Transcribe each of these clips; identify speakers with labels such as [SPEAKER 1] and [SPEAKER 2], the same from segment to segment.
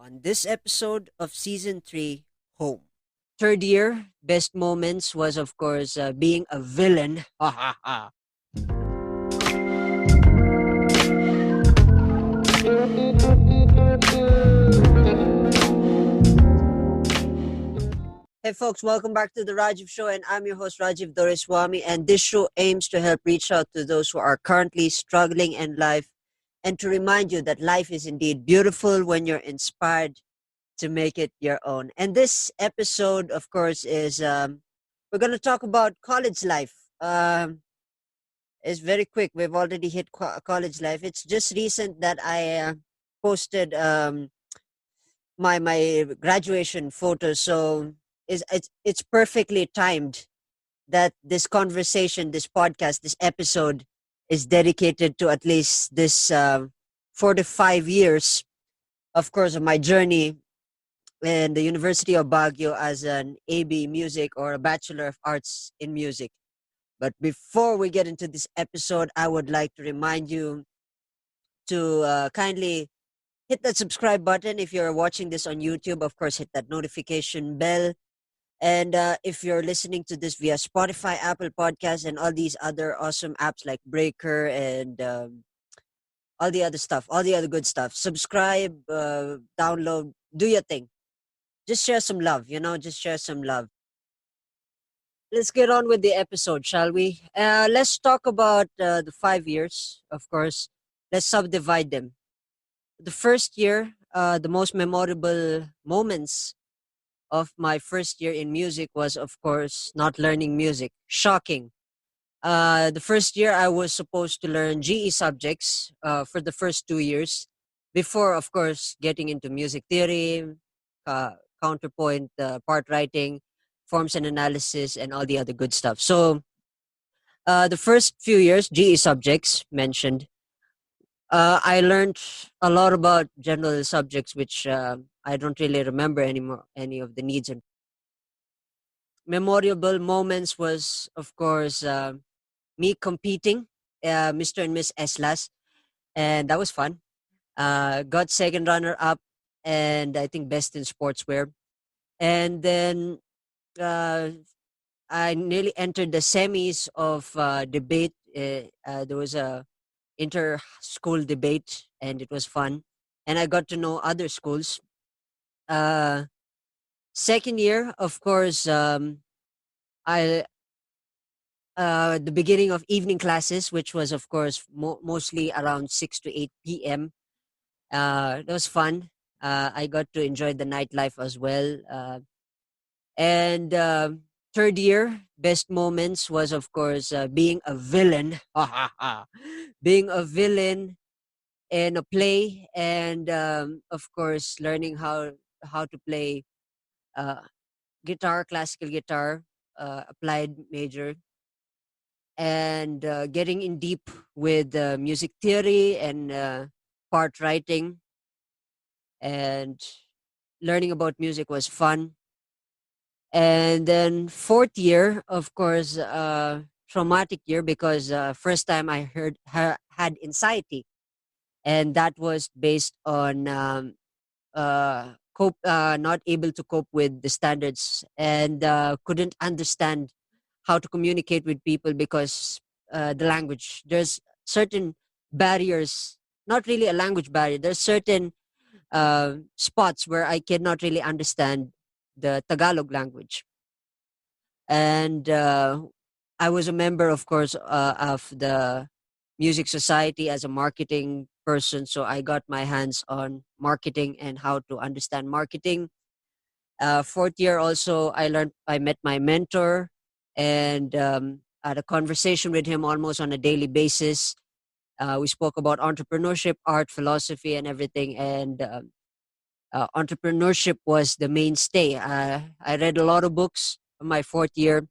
[SPEAKER 1] on this episode of Season 3, Home. Third year, best moments was, of course, being a villain. Ha ha ha. Hey folks, welcome back to the Rajiv Show, and I'm your host Rajiv Doreswamy, and this show aims to help reach out to those who are currently struggling in life and to remind you that life is indeed beautiful when you're inspired to make it your own. And this episode, of course, is we're going to talk about college life. It's very quick. We've already hit college life. It's just recent that I posted my graduation photo, so it's perfectly timed that this conversation, this podcast, this episode is dedicated to at least this 4 to 5 years, of course, of my journey in the University of Baguio as an AB Music or a Bachelor of Arts in Music. But before we get into this episode, I would like to remind you to kindly hit that subscribe button if you're watching this on YouTube. Of course, hit that notification bell. And if you're listening to this via Spotify, Apple Podcasts, and all these other awesome apps like Breaker and all the other stuff, all the other good stuff, subscribe, download, do your thing. Just share some love, just share some love. Let's get on with the episode, shall we? Let's talk about the 5 years, of course. Let's subdivide them. The first year, the most memorable moments of my first year in music was, of course, not learning music. Shocking. The first year, I was supposed to learn GE subjects for the first 2 years before, of course, getting into music theory, counterpoint, part writing, forms and analysis, and all the other good stuff. So the first few years, GE subjects mentioned, I learned a lot about general subjects, which I don't really remember anymore, any of the needs. And memorable moments was, of course, me competing, Mr. and Miss Eslas, and that was fun. Got second runner up, and I think best in sportswear. And then uh, I nearly entered the semis of debate. There was a inter-school debate, and it was fun. And I got to know other schools. Uh, Second year, of course, I the beginning of evening classes, which was, of course, mostly around 6 to 8 p.m. That was fun. I got to enjoy the nightlife as well. And third year, best moments was, of course, being a villain. Being a villain in a play, and of course, learning how to play uh, guitar, classical guitar, applied major, and getting in deep with music theory and part writing, and learning about music was fun. And then fourth year, of course, traumatic year because first time I had anxiety, and that was based on not able to cope with the standards, and couldn't understand how to communicate with people because the language. There's certain barriers, not really a language barrier. There's certain spots where I cannot really understand the Tagalog language. And I was a member, of course, of the Music Society as a marketing person. So I got my hands on marketing and how to understand marketing. Fourth year also, I met my mentor, and had a conversation with him almost on a daily basis. We spoke about entrepreneurship, art, philosophy, and everything. And entrepreneurship was the mainstay. I read a lot of books in my fourth year.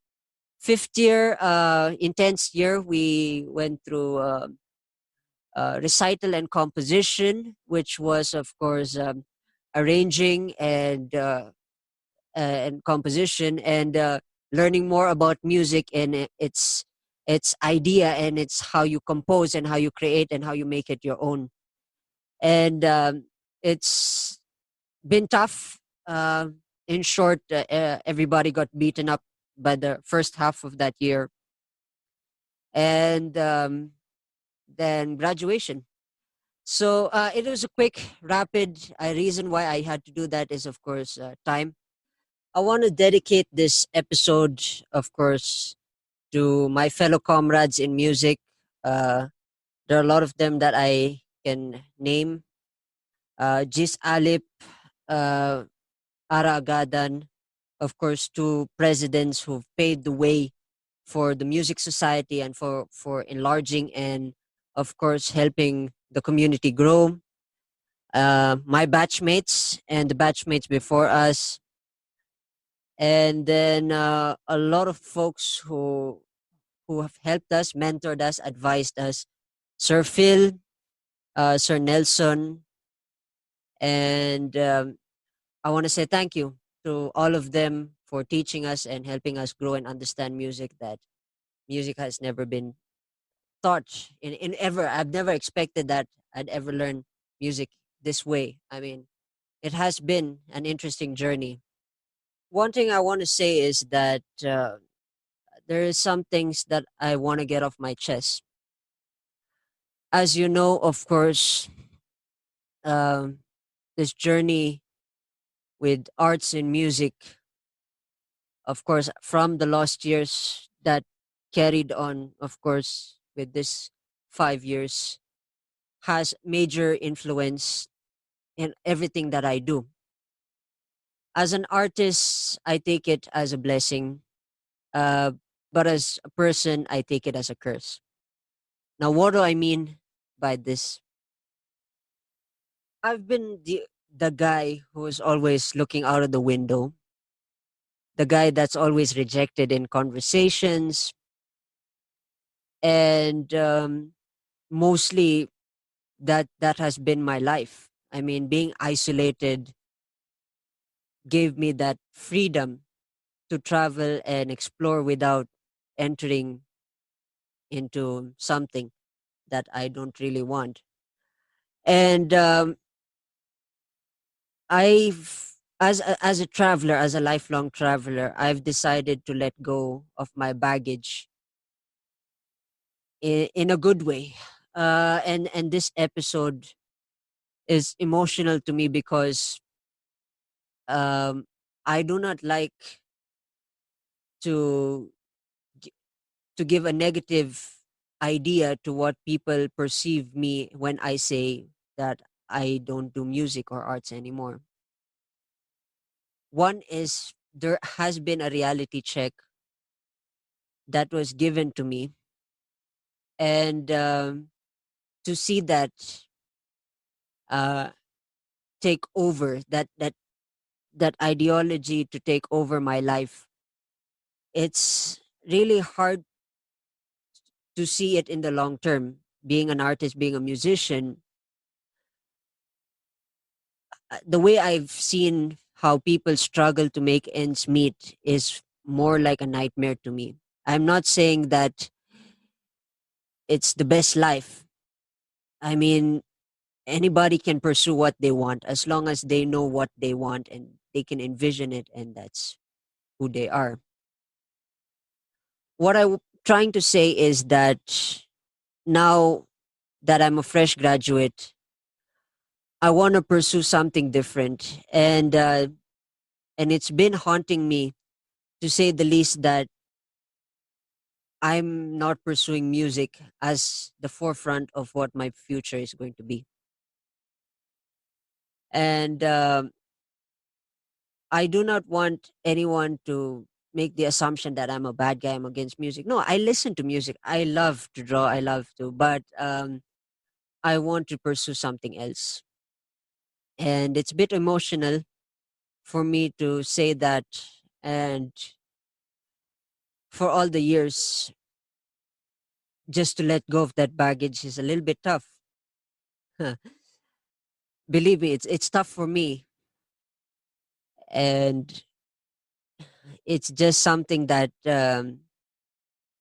[SPEAKER 1] Fifth year, intense year, we went through recital and composition, which was, of course, arranging and composition, and learning more about music and its idea, and it's how you compose and how you create and how you make it your own. And it's been tough. Uh, in short, everybody got beaten up by the first half of that year, and then graduation. So it was a quick, rapid. Reason why I had to do that is, of course, time. I want to dedicate this episode, of course, to my fellow comrades in music. Uh, there are a lot of them that I can name. Jis Alip, uh, Ara Agadan, of course, two presidents who've paved the way for the music society and for enlarging and, of course, helping the community grow. My batchmates and the batchmates before us, and then a lot of folks who have helped us, mentored us, advised us. Sir Phil, Sir Nelson, and I want to say thank you to all of them for teaching us and helping us grow and understand music. That music has never been taught in ever. I've never expected that I'd ever learn music this way. I mean, it has been an interesting journey. One thing I want to say is that there is some things that I want to get off my chest. As you know, of course, um, this journey with arts and music, of course, from the last years that carried on, of course, with this 5 years, has major influence in everything that I do. As an artist, I take it as a blessing, uh, but as a person, I take it as a curse. Now, what do I mean by this? I've been the guy who is always looking out of the window, the guy that's always rejected in conversations, and mostly that has been my life. I mean, being isolated gave me that freedom to travel and explore without entering into something that I don't really want. And as a traveler, as a lifelong traveler, I've decided to let go of my baggage in a good way. And this episode is emotional to me because um, I do not like to gi- to give a negative idea to what people perceive me when I say that I don't do music or arts anymore. One is there has been a reality check that was given to me, and to see that uh, take over that ideology to take over my life, it's really hard to see it in the long term. Being an artist, being a musician, the way I've seen how people struggle to make ends meet is more like a nightmare to me. I'm not saying that it's the best life. I mean, anybody can pursue what they want as long as they know what they want and they can envision it, and that's who they are. What I'm trying to say is that now that I'm a fresh graduate, I want to pursue something different, and it's been haunting me, to say the least, that I'm not pursuing music as the forefront of what my future is going to be. And I do not want anyone to make the assumption that I'm a bad guy, I'm against music. No, I listen to music. I love to draw, I love to, but I want to pursue something else. And it's a bit emotional for me to say that. And for all the years, just to let go of that baggage is a little bit tough. Believe me, it's tough for me. And it's just something that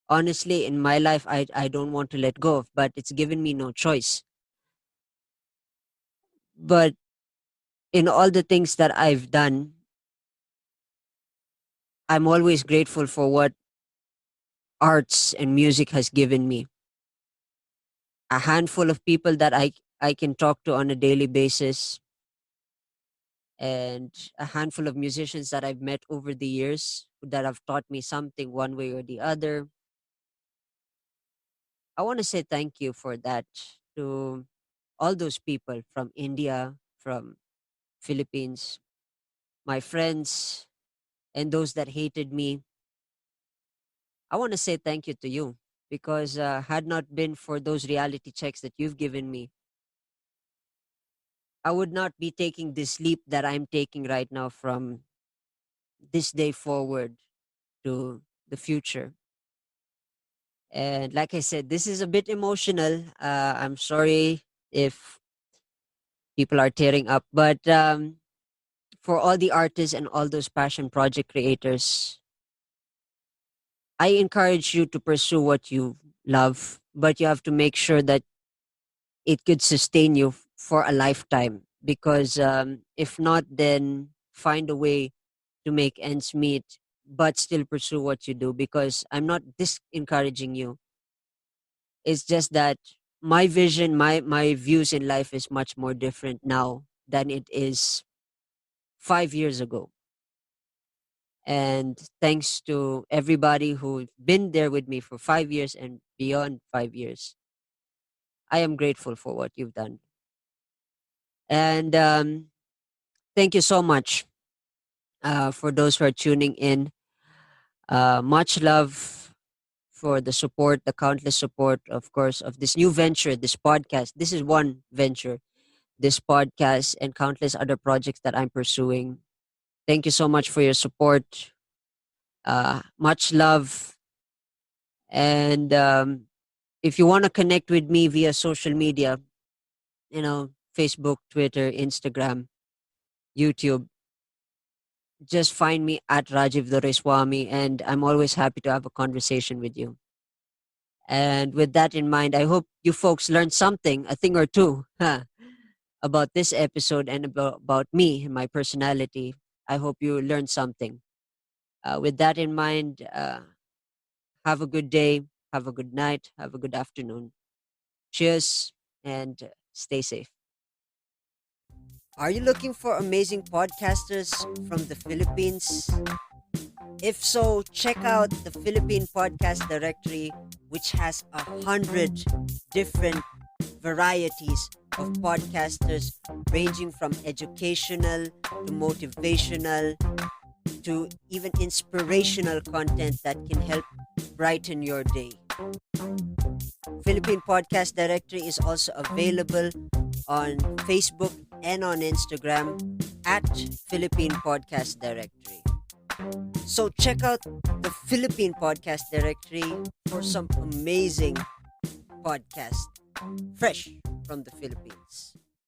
[SPEAKER 1] honestly in my life I don't want to let go of, but it's given me no choice. But in all the things that I've done, I'm always grateful for what arts and music has given me. A handful of people that I can talk to on a daily basis, and a handful of musicians that I've met over the years that have taught me something one way or the other. I want to say thank you for that to all those people from India, from Philippines, my friends, and those that hated me. I want to say thank you to you because had not been for those reality checks that you've given me, I would not be taking this leap that I'm taking right now from this day forward to the future. And like I said, this is a bit emotional. I'm sorry if people are tearing up, but for all the artists and all those passion project creators, I encourage you to pursue what you love, but you have to make sure that it could sustain you for a lifetime. Because if not, then find a way to make ends meet, but still pursue what you do. Because I'm not discouraging you. It's just that my vision, my views in life is much more different now than it is 5 years ago. And thanks to everybody who's been there with me for 5 years and beyond 5 years, I am grateful for what you've done. And thank you so much for those who are tuning in. Much love for the support, the countless support, of course, of this new venture, this podcast. This is one venture, this podcast, and countless other projects that I'm pursuing. Thank you so much for your support. Much love. And if you want to connect with me via social media, Facebook, Twitter, Instagram, YouTube, just find me at Rajiv Doreswamy, and I'm always happy to have a conversation with you. And with that in mind, I hope you folks learned something, a thing or two, about this episode and about me and my personality. I hope you learned something. With that in mind, have a good day, have a good night, have a good afternoon. Cheers, and stay safe. Are you looking for amazing podcasters from the Philippines? If so, check out the Philippine Podcast Directory, which has 100 different varieties of podcasters ranging from educational to motivational to even inspirational content that can help brighten your day. Philippine Podcast Directory is also available on Facebook and on Instagram at Philippine Podcast Directory. So check out the Philippine Podcast Directory for some amazing podcasts fresh from the Philippines.